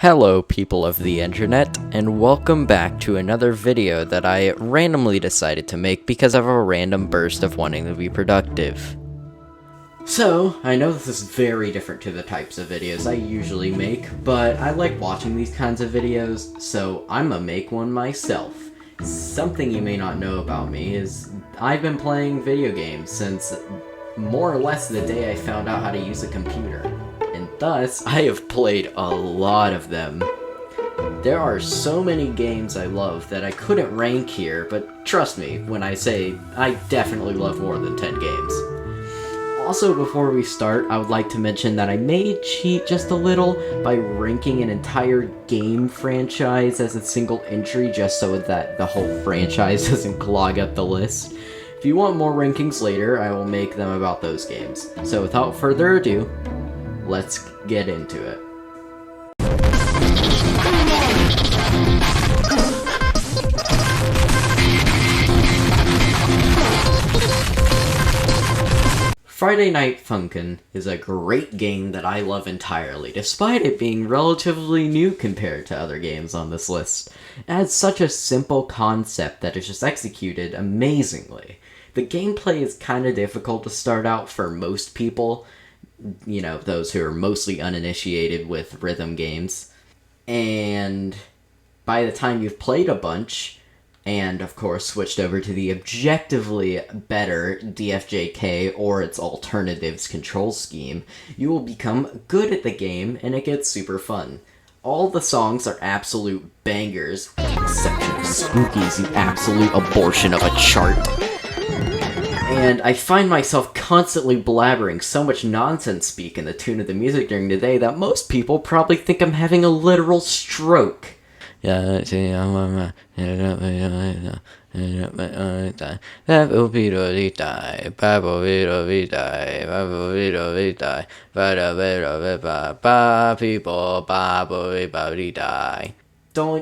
Hello people of the internet, and welcome back to another video that I randomly decided to make because of a random burst of wanting to be productive. So, I know this is very different to the types of videos I usually make, but I like watching these kinds of videos, so I'm gonna make one myself. Something you may not know about me is I've been playing video games since more or less the day I found out how to use a computer. And thus, I have played a lot of them. There are so many games I love that I couldn't rank here, but trust me when I say I definitely love more than 10 games. Also, before we start, I would like to mention that I may cheat just a little by ranking an entire game franchise as a single entry just so that the whole franchise doesn't clog up the list. If you want more rankings later, I will make them about those games. So without further ado, let's get into it. Friday Night Funkin' is a great game that I love entirely, despite it being relatively new compared to other games on this list. It has such a simple concept that is just executed amazingly. The gameplay is kinda difficult to start out for most people, you know, those who are mostly uninitiated with rhythm games. And by the time you've played a bunch, and of course switched over to the objectively better DFJK or its alternatives control scheme, you will become good at the game and it gets super fun. All the songs are absolute bangers, with the exception of Spooky's, you absolute abortion of a chart. And I find myself constantly blabbering so much nonsense speak in the tune of the music during the day that most people probably think I'm having a literal stroke. Don't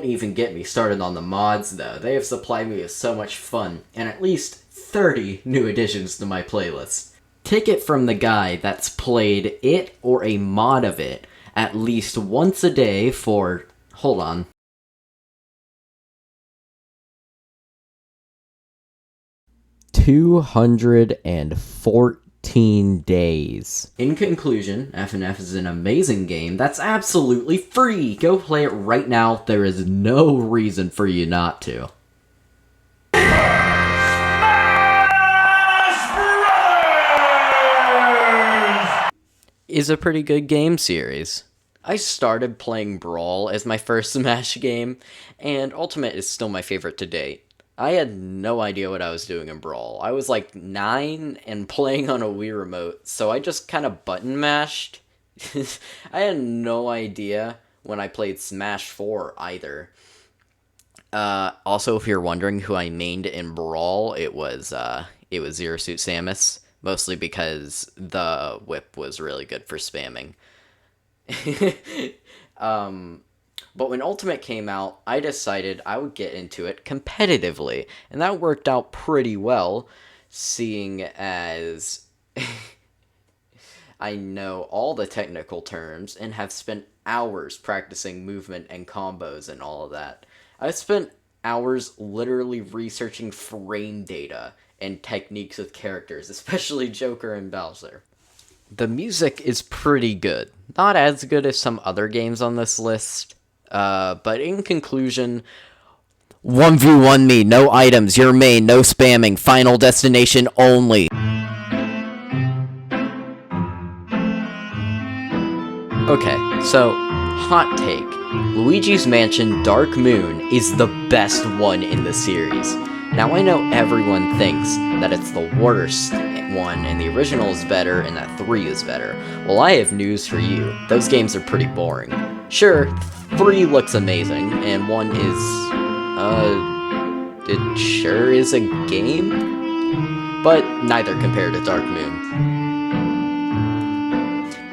even get me started on the mods though. They have supplied me with so much fun, and at least 30 new additions to my playlist. Take it from the guy that's played it or a mod of it at least once a day for, hold on, 214 days. In conclusion, FNF is an amazing game that's absolutely free. Go play it right now. There is no reason for you not to. Is a pretty good game series. I started playing Brawl as my first Smash game, and Ultimate is still my favorite to date. I had no idea what I was doing in Brawl. I was like 9 and playing on a Wii remote, so I just kind of button mashed. I had no idea when I played Smash 4 either. Also, if you're wondering who I mained in Brawl, it was Zero Suit Samus. Mostly because the whip was really good for spamming. But when Ultimate came out, I decided I would get into it competitively. And that worked out pretty well, seeing as I know all the technical terms and have spent hours practicing movement and combos and all of that. I've spent hours literally researching frame data and techniques with characters, especially Joker and Bowser. The music is pretty good. Not as good as some other games on this list, but in conclusion, 1v1 me, no items, your main, no spamming, final destination only. Okay, so, hot take. Luigis Mansion Dark Moon is the best one in the series. Now I know everyone thinks that it's the worst one and the original is better and that 3 is better. Well, I have news for you. Those games are pretty boring. Sure, 3 looks amazing and 1 is, it sure is a game? But neither compared to Dark Moon.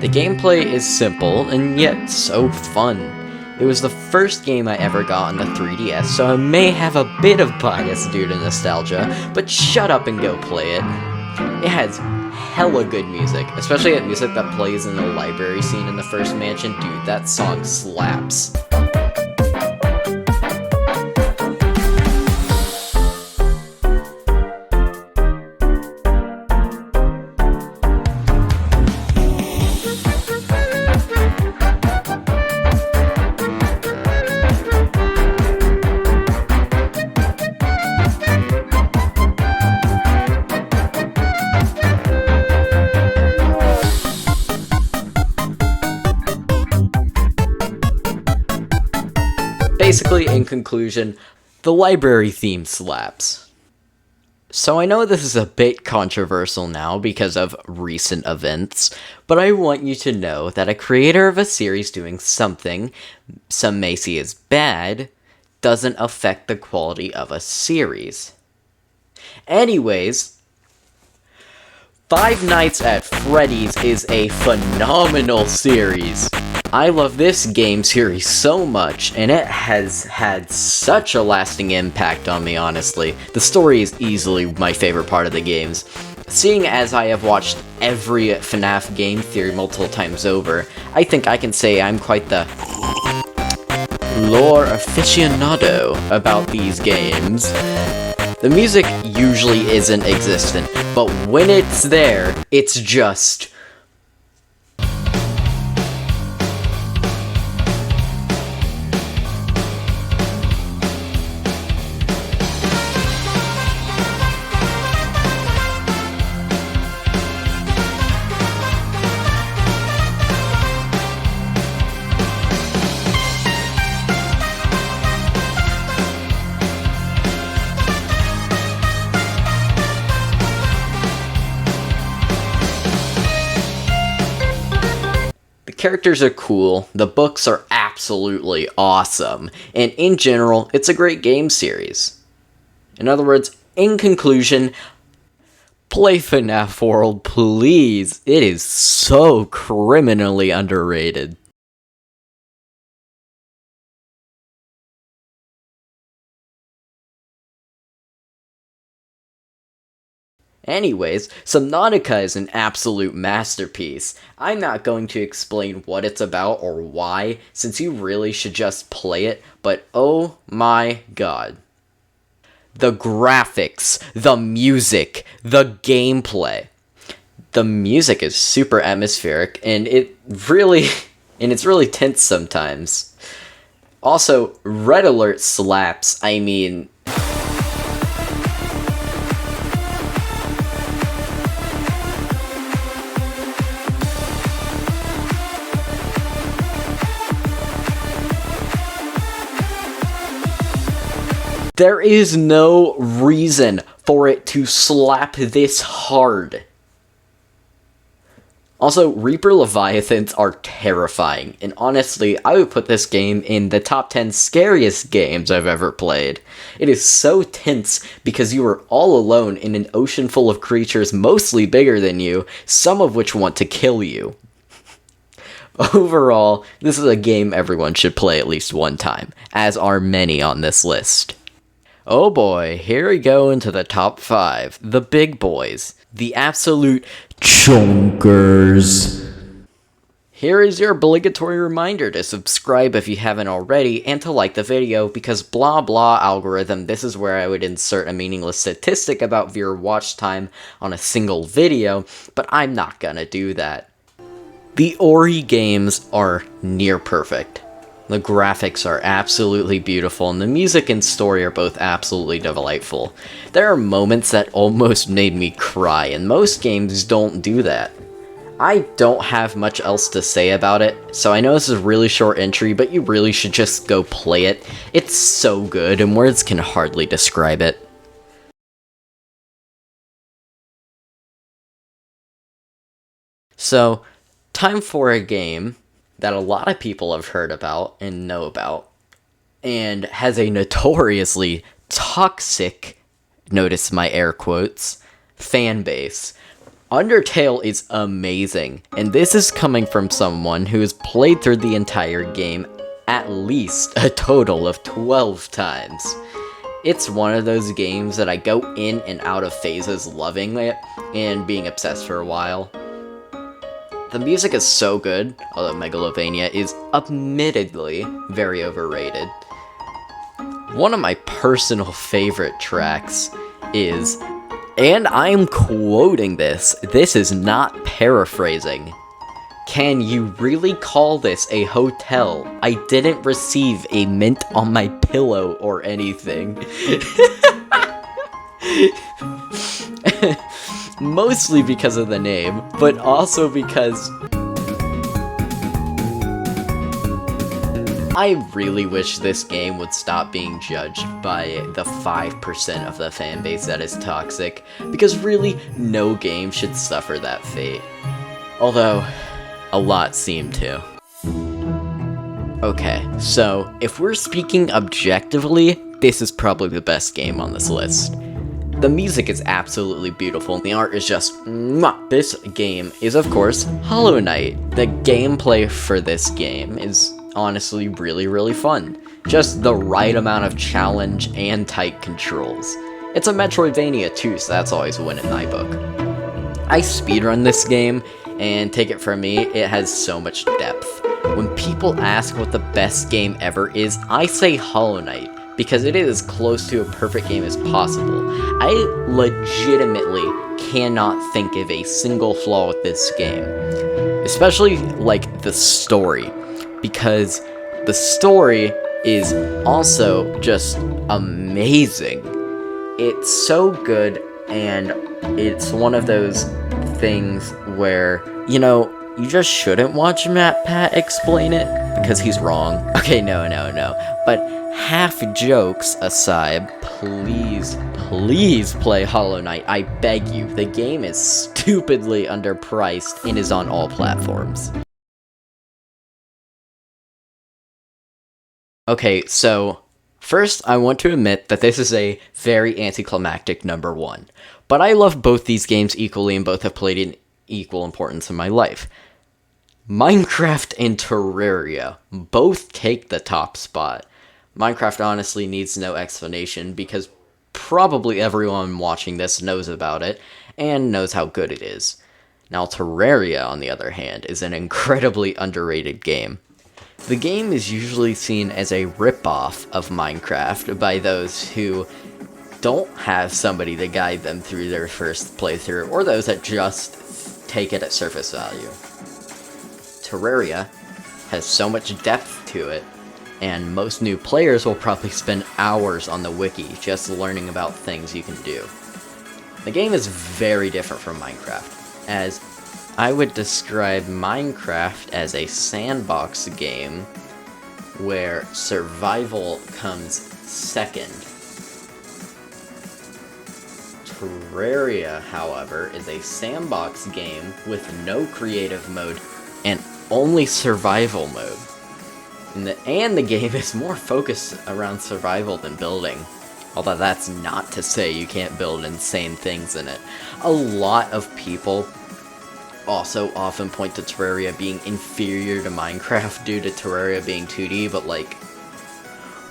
The gameplay is simple and yet so fun. It was the first game I ever got on the 3DS, so I may have a bit of bias due to nostalgia, but shut up and go play it. It has hella good music, especially that music that plays in the library scene in the first mansion. Dude, that song slaps. Basically, in conclusion, the library theme slaps. So I know this is a bit controversial now because of recent events, but I want you to know that a creator of a series doing something some may see as bad doesn't affect the quality of a series. Anyways, Five Nights at Freddy's is a phenomenal series. I love this game series so much, and it has had such a lasting impact on me, honestly. The story is easily my favorite part of the games. Seeing as I have watched every FNAF game theory multiple times over, I think I can say I'm quite the lore aficionado about these games. The music usually isn't existent, but when it's there, it's just... Characters are cool, the books are absolutely awesome, and in general, it's a great game series. In other words, in conclusion, play FNAF World, please. It is so criminally underrated. Anyways, Subnautica is an absolute masterpiece. I'm not going to explain what it's about or why, since you really should just play it, but oh my god. The graphics, the music, the gameplay. The music is super atmospheric, and it's really tense sometimes. Also, Red Alert slaps. I mean... there is no reason for it to slap this hard. Also, Reaper Leviathans are terrifying, and honestly, I would put this game in the top 10 scariest games I've ever played. It is so tense because you are all alone in an ocean full of creatures mostly bigger than you, some of which want to kill you. Overall, this is a game everyone should play at least one time, as are many on this list. Oh boy, here we go into the top 5. The big boys. The absolute chonkers. Here is your obligatory reminder to subscribe if you haven't already, and to like the video, because blah blah algorithm, this is where I would insert a meaningless statistic about viewer watch time on a single video, but I'm not gonna do that. The Ori games are near perfect. The graphics are absolutely beautiful, and the music and story are both absolutely delightful. There are moments that almost made me cry, and most games don't do that. I don't have much else to say about it, so I know this is a really short entry, but you really should just go play it. It's so good, and words can hardly describe it. So, time for a game that a lot of people have heard about and know about, and has a notoriously toxic, notice my air quotes, fan base. Undertale is amazing, and this is coming from someone who has played through the entire game at least a total of 12 times. It's one of those games that I go in and out of phases loving it, and being obsessed for a while. The music is so good, although Megalovania is admittedly very overrated. One of my personal favorite tracks is, and I'm quoting this is not paraphrasing, "Can you really call this a hotel? I didn't receive a mint on my pillow or anything." Mostly because of the name, but also because I really wish this game would stop being judged by the 5% of the fanbase that is toxic, because really, no game should suffer that fate. Although, a lot seem to. Okay, so, if we're speaking objectively, this is probably the best game on this list. The music is absolutely beautiful, and the art is just mwah. This game is, of course, Hollow Knight. The gameplay for this game is honestly really fun. Just the right amount of challenge and tight controls. It's a Metroidvania too, so that's always a win in my book. I speedrun this game, and take it from me, it has so much depth. When people ask what the best game ever is, I say Hollow Knight, because it is as close to a perfect game as possible. I legitimately cannot think of a single flaw with this game. Especially, like, the story. Because the story is also just amazing. It's so good, and it's one of those things where, you know, you just shouldn't watch MatPat explain it, because he's wrong. Okay, no. But half jokes aside, please play Hollow Knight. I beg you. The game is stupidly underpriced and is on all platforms. Okay, so first I want to admit that this is a very anticlimactic number 1. But I love both these games equally, and both have played an equal importance in my life. Minecraft and Terraria both take the top spot. Minecraft honestly needs no explanation, because probably everyone watching this knows about it, and knows how good it is. Now Terraria, on the other hand, is an incredibly underrated game. The game is usually seen as a ripoff of Minecraft by those who don't have somebody to guide them through their first playthrough, or those that just take it at surface value. Terraria has so much depth to it, and most new players will probably spend hours on the wiki just learning about things you can do. The game is very different from Minecraft, as I would describe Minecraft as a sandbox game where survival comes second. Terraria, however, is a sandbox game with no creative mode and only survival mode. And the game is more focused around survival than building. Although that's not to say you can't build insane things in it. A lot of people also often point to Terraria being inferior to Minecraft due to Terraria being 2D, but like,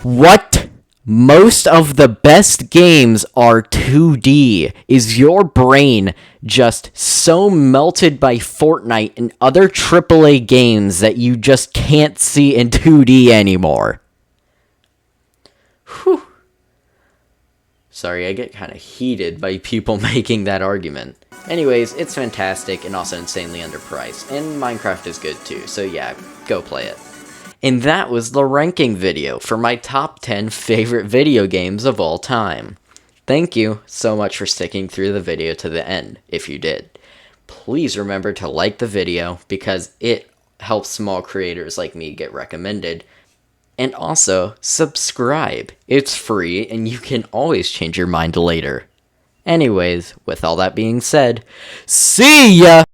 what? Most of the best games are 2D. Is your brain just so melted by Fortnite and other AAA games that you just can't see in 2D anymore? Whew. Sorry, I get kind of heated by people making that argument. Anyways, it's fantastic and also insanely underpriced, and Minecraft is good too, so yeah, go play it. And that was the ranking video for my top 10 favorite video games of all time. Thank you so much for sticking through the video to the end, if you did. Please remember to like the video, because it helps small creators like me get recommended. And also, subscribe. It's free, and you can always change your mind later. Anyways, with all that being said, see ya!